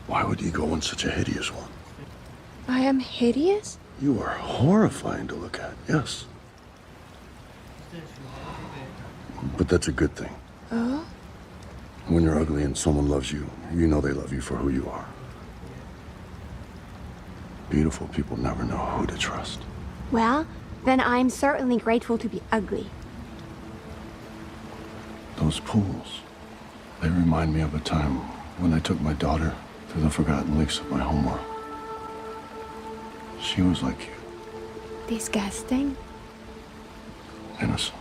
Why would you go on such a hideous one? I am hideous? You are horrifying to look at, yes. But that's a good thing. Oh? When you're ugly and someone loves you, you know they love you for who you are. Beautiful people never know who to trust. Well, then I'm certainly grateful to be ugly. Those pools, they remind me of a time when I took my daughter through the forgotten lakes of my homeworld. She was like you, Disgusting. innocent.